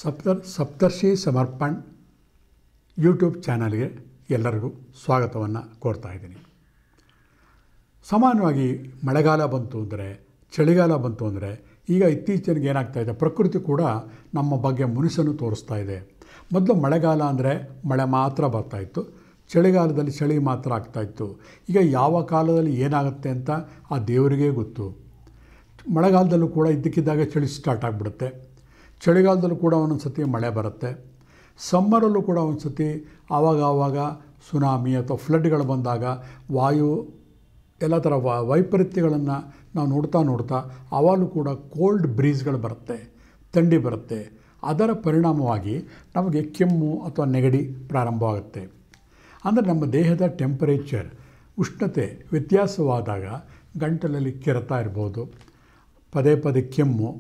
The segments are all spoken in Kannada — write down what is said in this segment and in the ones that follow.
ಸಪ್ತರ್ಷಿ ಸಮರ್ಪಣ್ ಯೂಟ್ಯೂಬ್ ಚಾನಲ್ಗೆ ಎಲ್ಲರಿಗೂ ಸ್ವಾಗತವನ್ನು ಕೋರ್ತಾ ಇದ್ದೀನಿ. ಸಾಮಾನ್ಯವಾಗಿ ಮಳೆಗಾಲ ಬಂತು ಅಂದರೆ, ಚಳಿಗಾಲ ಬಂತು ಅಂದರೆ, ಈಗ ಇತ್ತೀಚೆಗೆ ಏನಾಗ್ತಾಯಿದೆ, ಪ್ರಕೃತಿ ಕೂಡ ನಮ್ಮ ಬಗ್ಗೆ ಮುನಿಸನ್ನು ತೋರಿಸ್ತಾ ಇದೆ. ಮೊದಲು ಮಳೆಗಾಲ ಅಂದರೆ ಮಳೆ ಮಾತ್ರ ಬರ್ತಾಯಿತ್ತು, ಚಳಿಗಾಲದಲ್ಲಿ ಚಳಿ ಮಾತ್ರ ಆಗ್ತಾಯಿತ್ತು. ಈಗ ಯಾವ ಕಾಲದಲ್ಲಿ ಏನಾಗುತ್ತೆ ಅಂತ ಆ ದೇವರಿಗೇ ಗೊತ್ತು. ಮಳೆಗಾಲದಲ್ಲೂ ಕೂಡ ಇದ್ದಕ್ಕಿದ್ದಾಗ ಚಳಿ ಸ್ಟಾರ್ಟ್ ಆಗಿಬಿಡುತ್ತೆ, ಚಳಿಗಾಲದಲ್ಲೂ ಕೂಡ ಒಂದೊಂದು ಸತಿ ಮಳೆ ಬರುತ್ತೆ, ಸಮ್ಮರಲ್ಲೂ ಕೂಡ ಒಂದು ಸತಿ ಆವಾಗ ಸುನಾಮಿ ಅಥವಾ ಫ್ಲಡ್ಗಳು ಬಂದಾಗ ವಾಯು ಎಲ್ಲ ಥರ ವೈಪರೀತ್ಯಗಳನ್ನು ನಾವು ನೋಡ್ತಾ ಆವಾಗಲೂ ಕೂಡ ಕೋಲ್ಡ್ ಬ್ರೀಸ್ಗಳು ಬರುತ್ತೆ, ಥಂಡಿ ಬರುತ್ತೆ. ಅದರ ಪರಿಣಾಮವಾಗಿ ನಮಗೆ ಕೆಮ್ಮು ಅಥವಾ ನೆಗಡಿ ಪ್ರಾರಂಭವಾಗುತ್ತೆ. ಅಂದರೆ ನಮ್ಮ ದೇಹದ ಟೆಂಪರೇಚರ್, ಉಷ್ಣತೆ ವ್ಯತ್ಯಾಸವಾದಾಗ ಗಂಟಲಲ್ಲಿ ಕೆರೆತ ಇರ್ಬೋದು, ಪದೇ ಪದೇ ಕೆಮ್ಮು,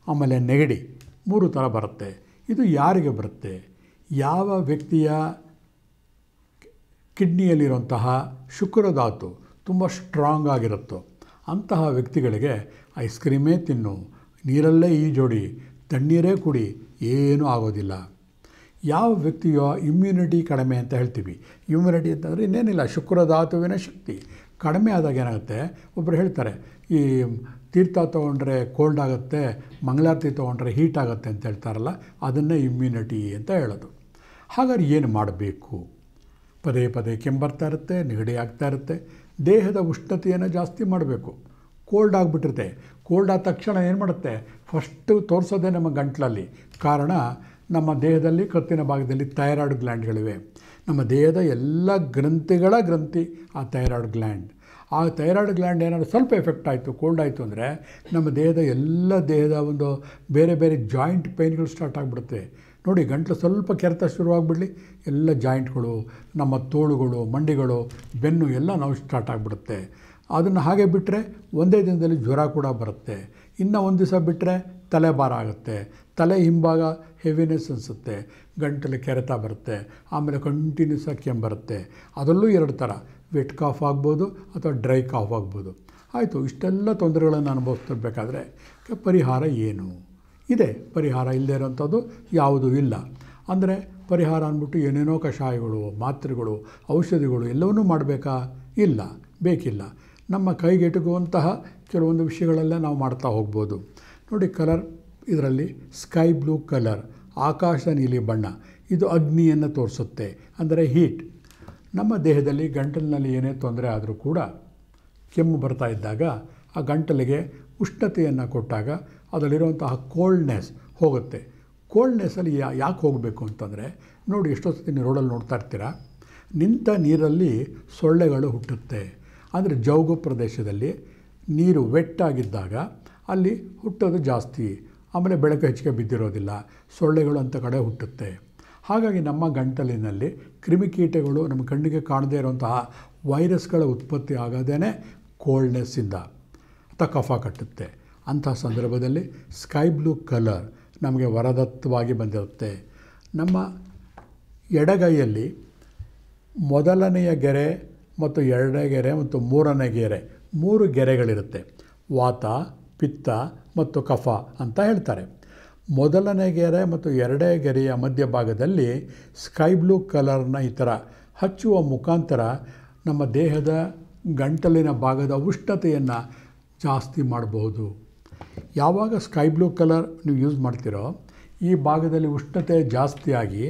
ಆಮೇಲೆ ನೆಗಡಿ 3 ಥರ ಬರುತ್ತೆ. ಇದು ಯಾರಿಗೆ ಬರುತ್ತೆ? ಯಾವ ವ್ಯಕ್ತಿಯ ಕಿಡ್ನಿಯಲ್ಲಿರುವಂತಹ ಶುಕ್ರಧಾತು ತುಂಬ ಸ್ಟ್ರಾಂಗ್ ಆಗಿರುತ್ತೋ ಅಂತಹ ವ್ಯಕ್ತಿಗಳಿಗೆ ಐಸ್ ಕ್ರೀಮೇ ತಿನ್ನು, ನೀರಲ್ಲೇ ಈಜೋಡಿ, ತಣ್ಣೀರೇ ಕುಡಿ, ಏನೂ ಆಗೋದಿಲ್ಲ. ಯಾವ ವ್ಯಕ್ತಿಯೋ ಇಮ್ಯುನಿಟಿ ಕಡಿಮೆ ಅಂತ ಹೇಳ್ತೀವಿ. ಇಮ್ಯುನಿಟಿ ಅಂತಂದರೆ ಇನ್ನೇನಿಲ್ಲ, ಶುಕ್ರಧಾತುವಿನ ಶಕ್ತಿ ಕಡಿಮೆ ಆದಾಗ ಏನಾಗುತ್ತೆ, ಒಬ್ಬರು ಹೇಳ್ತಾರೆ ಈ ತೀರ್ಥ ತೊಗೊಂಡ್ರೆ ಕೋಲ್ಡ್ ಆಗುತ್ತೆ, ಮಂಗಳಾರತಿ ತೊಗೊಂಡ್ರೆ ಹೀಟ್ ಆಗುತ್ತೆ ಅಂತ ಹೇಳ್ತಾರಲ್ಲ, ಅದನ್ನೇ ಇಮ್ಯುನಿಟಿ ಅಂತ ಹೇಳೋದು. ಹಾಗಾದ್ರೆ ಏನು ಮಾಡಬೇಕು? ಪದೇ ಪದೇ ಕೆಮ್ಮು ಬರ್ತಾ ಇರುತ್ತೆ, ನೆಗಡಿ ಆಗ್ತಾ ಇರುತ್ತೆ, ದೇಹದ ಉಷ್ಣತೆಯನ್ನು ಜಾಸ್ತಿ ಮಾಡಬೇಕು. ಕೋಲ್ಡ್ ಆಗಿಬಿಟ್ಟಿರುತ್ತೆ, ಕೋಲ್ಡ್ ಆದ ತಕ್ಷಣ ಏನು ಮಾಡುತ್ತೆ, ಫಸ್ಟು ತೋರಿಸೋದೇ ನಮ್ಮ ಗಂಟಲಲ್ಲಿ. ಕಾರಣ, ನಮ್ಮ ದೇಹದಲ್ಲಿ ಕತ್ತಿನ ಭಾಗದಲ್ಲಿ ಥೈರಾಯ್ಡ್ ಗ್ಲ್ಯಾಂಡ್ಗಳಿವೆ. ನಮ್ಮ ದೇಹದ ಎಲ್ಲ ಗ್ರಂಥಿಗಳ ಗ್ರಂಥಿ ಆ ಥೈರಾಯ್ಡ್ ಗ್ಲ್ಯಾಂಡ್. ಆ ಥೈರಾಯ್ಡ್ ಗ್ಲ್ಯಾಂಡ್ ಏನಾದರೂ ಸ್ವಲ್ಪ ಎಫೆಕ್ಟ್ ಆಯಿತು, ಕೋಲ್ಡ್ ಆಯಿತು ಅಂದರೆ ನಮ್ಮ ದೇಹದ ಒಂದು ಬೇರೆ ಬೇರೆ ಜಾಯಿಂಟ್ ಪೇಯ್ನ್ಗಳು ಸ್ಟಾರ್ಟ್ ಆಗಿಬಿಡುತ್ತೆ. ನೋಡಿ, ಗಂಟಲು ಸ್ವಲ್ಪ ಕೆರೆತ ಶುರುವಾಗ್ಬಿಡಲಿ, ಎಲ್ಲ ಜಾಯಿಂಟ್ಗಳು, ನಮ್ಮ ತೋಳುಗಳು, ಮಂಡಿಗಳು, ಬೆನ್ನು ಎಲ್ಲ ನೋವು ಸ್ಟಾರ್ಟ್ ಆಗಿಬಿಡುತ್ತೆ. ಅದನ್ನು ಹಾಗೆ ಬಿಟ್ಟರೆ ಒಂದೇ ದಿನದಲ್ಲಿ ಜ್ವರ ಕೂಡ ಬರುತ್ತೆ. ಇನ್ನು ಒಂದು ದಿವಸ ಬಿಟ್ಟರೆ ತಲೆ ಭಾರ ಆಗುತ್ತೆ, ತಲೆ ಹಿಂಭಾಗ ಹೆವಿನೆಸ್ ಅನಿಸುತ್ತೆ, ಗಂಟಲು ಕೆರೆತ ಬರುತ್ತೆ, ಆಮೇಲೆ ಕಂಟಿನ್ಯೂಸ್ ಆಗಿ ಕೆಮ್ಮು ಬರುತ್ತೆ. ಅದರಲ್ಲೂ 2 ಥರ, ವೆಟ್ ಕಾಫ್ ಆಗ್ಬೋದು ಅಥವಾ ಡ್ರೈ ಕಾಫ್ ಆಗ್ಬೋದು. ಆಯಿತು, ಇಷ್ಟೆಲ್ಲ ತೊಂದರೆಗಳನ್ನು ಅನುಭವಿಸ್ತಿರ್ಬೇಕಾದ್ರೆ ಪರಿಹಾರ ಏನು ಇದೆ? ಪರಿಹಾರ ಇಲ್ಲದೇ ಇರೋಂಥದ್ದು ಯಾವುದೂ ಇಲ್ಲ. ಅಂದರೆ ಪರಿಹಾರ ಅಂದ್ಬಿಟ್ಟು ಏನೇನೋ ಕಷಾಯಗಳು, ಮಾತ್ರೆಗಳು, ಔಷಧಿಗಳು ಎಲ್ಲವನ್ನೂ ಮಾಡಬೇಕಾ? ಇಲ್ಲ, ಬೇಕಿಲ್ಲ. ನಮ್ಮ ಕೈಗೆಟುಕುವಂತಹ ಕೆಲವೊಂದು ವಿಷಯಗಳೆಲ್ಲ ನಾವು ಮಾಡ್ತಾ ಹೋಗ್ಬೋದು. ನೋಡಿ, ಕಲರ್ ಇದರಲ್ಲಿ ಸ್ಕೈ ಬ್ಲೂ ಕಲರ್, ಆಕಾಶ ನೀಲಿ ಬಣ್ಣ, ಇದು ಅಗ್ನಿಯನ್ನು ತೋರಿಸುತ್ತೆ, ಅಂದರೆ ಹೀಟ್. ನಮ್ಮ ದೇಹದಲ್ಲಿ ಗಂಟಲಿನಲ್ಲಿ ಏನೇ ತೊಂದರೆ ಆದರೂ ಕೂಡ ಕೆಮ್ಮು ಬರ್ತಾ ಇದ್ದಾಗ ಆ ಗಂಟಲಿಗೆ ಉಷ್ಣತೆಯನ್ನು ಕೊಟ್ಟಾಗ ಅದರಲ್ಲಿರುವಂತಹ ಕೋಲ್ಡ್ನೆಸ್ ಹೋಗುತ್ತೆ. ಕೋಲ್ಡ್ನೆಸ್ಸಲ್ಲಿ ಯಾಕೆ ಹೋಗಬೇಕು ಅಂತಂದರೆ, ನೋಡಿ, ಎಷ್ಟೋ ಸತಿ ನೀವು ರೋಡಲ್ಲಿ ನೋಡ್ತಾ ಇರ್ತೀರ, ನಿಂತ ನೀರಲ್ಲಿ ಸೊಳ್ಳೆಗಳು ಹುಟ್ಟುತ್ತೆ. ಅಂದರೆ ಜೌಗು ಪ್ರದೇಶದಲ್ಲಿ ನೀರು ವೆಟ್ಟಾಗಿದ್ದಾಗ ಅಲ್ಲಿ ಹುಟ್ಟೋದು ಜಾಸ್ತಿ. ಆಮೇಲೆ ಬೆಳಕು ಹೆಚ್ಚಿಗೆ ಬಿದ್ದಿರೋದಿಲ್ಲ, ಸೊಳ್ಳೆಗಳು ಅಂಥ ಕಡೆ ಹುಟ್ಟುತ್ತೆ. ಹಾಗಾಗಿ ನಮ್ಮ ಗಂಟಲಿನಲ್ಲಿ ಕ್ರಿಮಿಕೀಟಗಳು, ನಮ್ಮ ಕಣ್ಣಿಗೆ ಕಾಣದೇ ಇರುವಂತಹ ವೈರಸ್ಗಳ ಉತ್ಪತ್ತಿ ಆಗೋದೇ ಕೋಲ್ಡ್ನೆಸ್ಸಿಂದ ಅಥವಾ ಕಫ ಕಟ್ಟುತ್ತೆ. ಅಂಥ ಸಂದರ್ಭದಲ್ಲಿ ಸ್ಕೈ ಬ್ಲೂ ಕಲರ್ ನಮಗೆ ವರದತ್ತವಾಗಿ ಬಂದಿರುತ್ತೆ. ನಮ್ಮ ಎಡಗೈಯಲ್ಲಿ ಮೊದಲನೆಯ ಗೆರೆ ಮತ್ತು 2ನೇ ಗೆರೆ ಮತ್ತು 3ನೇ ಗೆರೆ, 3 ಗೆರೆಗಳಿರುತ್ತೆ. ವಾತ, ಪಿತ್ತ ಮತ್ತು ಕಫ ಅಂತ ಹೇಳ್ತಾರೆ. ಮೊದಲನೇ ಗೆರೆ ಮತ್ತು 2ನೇ ಗೆರೆಯ ಮಧ್ಯಭಾಗದಲ್ಲಿ ಸ್ಕೈ ಬ್ಲೂ ಕಲರ್ನ ಈ ಥರ ಹಚ್ಚುವ ಮುಖಾಂತರ ನಮ್ಮ ದೇಹದ ಗಂಟಲಿನ ಭಾಗದ ಉಷ್ಣತೆಯನ್ನು ಜಾಸ್ತಿ ಮಾಡಬಹುದು. ಯಾವಾಗ ಸ್ಕೈ ಬ್ಲೂ ಕಲರ್ ನೀವು ಯೂಸ್ ಮಾಡ್ತೀರೋ, ಈ ಭಾಗದಲ್ಲಿ ಉಷ್ಣತೆ ಜಾಸ್ತಿಯಾಗಿ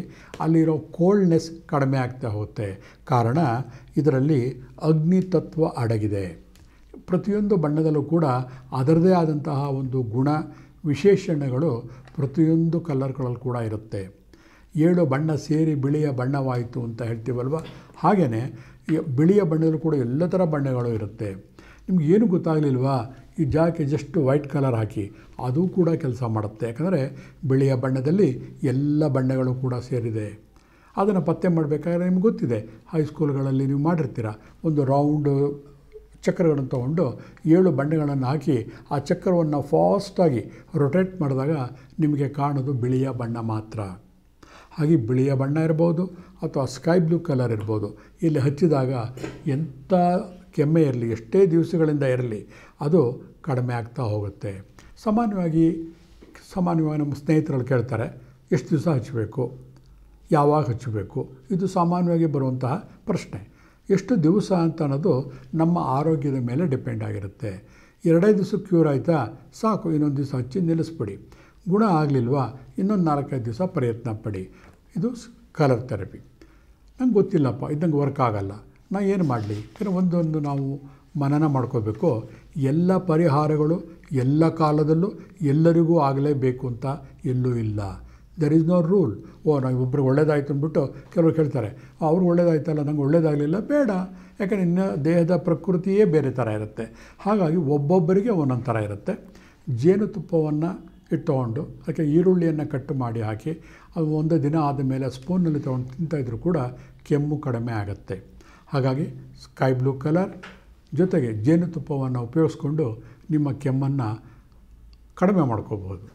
ಅಲ್ಲಿರೋ ಕೋಲ್ಡ್ನೆಸ್ ಕಡಿಮೆ ಆಗ್ತಾ ಹೋಗುತ್ತೆ. ಕಾರಣ, ಇದರಲ್ಲಿ ಅಗ್ನಿ ತತ್ವ ಅಡಗಿದೆ. ಪ್ರತಿಯೊಂದು ಬಣ್ಣದಲ್ಲೂ ಕೂಡ ಅದರದೇ ಆದಂತಹ ಒಂದು ಗುಣ ವಿಶೇಷಣಗಳು ಪ್ರತಿಯೊಂದು ಕಲರ್ಗಳಲ್ಲಿ ಕೂಡ ಇರುತ್ತೆ. 7 ಬಣ್ಣ ಸೇರಿ ಬಿಳಿಯ ಬಣ್ಣವಾಯಿತು ಅಂತ ಹೇಳ್ತೀವಲ್ವ, ಹಾಗೆಯೇ ಬಿಳಿಯ ಬಣ್ಣದಲ್ಲೂ ಕೂಡ ಎಲ್ಲ ಥರ ಬಣ್ಣಗಳು ಇರುತ್ತೆ. ನಿಮಗೇನು ಗೊತ್ತಾಗಲಿಲ್ವಾ? ಈ ಜಾಗಕ್ಕೆ ಜಸ್ಟ್ ವೈಟ್ ಕಲರ್ ಹಾಕಿ, ಅದು ಕೂಡ ಕೆಲಸ ಮಾಡುತ್ತೆ. ಯಾಕಂದರೆ ಬಿಳಿಯ ಬಣ್ಣದಲ್ಲಿ ಎಲ್ಲ ಬಣ್ಣಗಳು ಕೂಡ ಸೇರಿದೆ. ಅದನ್ನು ಪತ್ತೆ ಮಾಡಬೇಕಾದ್ರೆ ನಿಮ್ಗೆ ಗೊತ್ತಿದೆ, ಹೈಸ್ಕೂಲ್ಗಳಲ್ಲಿ ನೀವು ಮಾಡಿರ್ತೀರ, ಒಂದು ರೌಂಡು ಚಕ್ರಗಳನ್ನು ತೊಗೊಂಡು 7 ಬಣ್ಣಗಳನ್ನು ಹಾಕಿ ಆ ಚಕ್ರವನ್ನು ಫಾಸ್ಟಾಗಿ ರೊಟೇಟ್ ಮಾಡಿದಾಗ ನಿಮಗೆ ಕಾಣೋದು ಬಿಳಿಯ ಬಣ್ಣ ಮಾತ್ರ. ಹಾಗೆ ಬಿಳಿಯ ಬಣ್ಣ ಇರ್ಬೋದು ಅಥವಾ ಸ್ಕೈ ಬ್ಲೂ ಕಲರ್ ಇರ್ಬೋದು, ಇಲ್ಲಿ ಹಚ್ಚಿದಾಗ ಎಂಥ ಕೆಮ್ಮೆ ಇರಲಿ, ಎಷ್ಟೇ ದಿವಸಗಳಿಂದ ಇರಲಿ, ಅದು ಕಡಿಮೆ ಆಗ್ತಾ ಹೋಗುತ್ತೆ. ಸಾಮಾನ್ಯವಾಗಿ ನಮ್ಮ ಸ್ನೇಹಿತರಲ್ಲಿ ಕೇಳ್ತಾರೆ, ಎಷ್ಟು ದಿವಸ ಹಚ್ಚಬೇಕು, ಯಾವಾಗ ಹಚ್ಚಬೇಕು, ಇದು ಸಾಮಾನ್ಯವಾಗಿ ಬರುವಂತಹ ಪ್ರಶ್ನೆ. ಎಷ್ಟು ದಿವಸ ಅಂತ ಅನ್ನೋದು ನಮ್ಮ ಆರೋಗ್ಯದ ಮೇಲೆ ಡಿಪೆಂಡ್ ಆಗಿರುತ್ತೆ. 2 ದಿವಸ ಕ್ಯೂರ್ ಆಯಿತಾ, ಸಾಕು, ಇನ್ನೊಂದು ದಿವಸ ಹಚ್ಚಿ ನಿಲ್ಲಿಸ್ಬಿಡಿ. ಗುಣ ಆಗಲಿಲ್ವಾ, ಇನ್ನೊಂದು 4-5 ದಿವಸ ಪ್ರಯತ್ನ ಪಡಿ. ಇದು ಕಲರ್ ಥೆರಪಿ. ನಂಗೆ ಗೊತ್ತಿಲ್ಲಪ್ಪ, ಇದು ನಂಗೆ ವರ್ಕ್ ಆಗಲ್ಲ, ನಾನು ಏನು ಮಾಡಲಿ? ಒಂದೊಂದು ನಾವು ಮನನ ಮಾಡ್ಕೋಬೇಕು. ಎಲ್ಲ ಪರಿಹಾರಗಳು ಎಲ್ಲ ಕಾಲದಲ್ಲೂ ಎಲ್ಲರಿಗೂ ಆಗಲೇಬೇಕು ಅಂತ ಎಲ್ಲೂ ಇಲ್ಲ. There is no rule. ನಾವು ಒಬ್ರಿಗೆ ಒಳ್ಳೇದಾಯ್ತು ಅಂದ್ಬಿಟ್ಟು ಕೆಲವರು ಕೇಳ್ತಾರೆ, ಅವ್ರಿಗೆ ಒಳ್ಳೇದಾಯ್ತಲ್ಲ, ನಂಗೆ ಒಳ್ಳೇದಾಗಲಿಲ್ಲ, ಬೇಡ. ಯಾಕಂದರೆ ಇನ್ನು ದೇಹದ ಪ್ರಕೃತಿಯೇ ಬೇರೆ ಥರ ಇರುತ್ತೆ. ಹಾಗಾಗಿ ಒಬ್ಬೊಬ್ಬರಿಗೆ ಒಂದೊಂದು ಥರ ಇರುತ್ತೆ. ಜೇನುತುಪ್ಪವನ್ನು ಇಟ್ಕೊಂಡು ಅದಕ್ಕೆ ಈರುಳ್ಳಿಯನ್ನು ಕಟ್ ಮಾಡಿ ಹಾಕಿ ಅದು ಒಂದು ದಿನ ಆದಮೇಲೆ ಸ್ಪೂನಲ್ಲಿ ತೊಗೊಂಡು ತಿಂತಾಯಿದ್ರು ಕೂಡ ಕೆಮ್ಮು ಕಡಿಮೆ ಆಗುತ್ತೆ. ಹಾಗಾಗಿ ಸ್ಕೈ ಬ್ಲೂ ಕಲರ್ ಜೊತೆಗೆ ಜೇನುತುಪ್ಪವನ್ನು ಉಪಯೋಗಿಸ್ಕೊಂಡು ನಿಮ್ಮ ಕೆಮ್ಮನ್ನು ಕಡಿಮೆ ಮಾಡ್ಕೋಬಹುದು.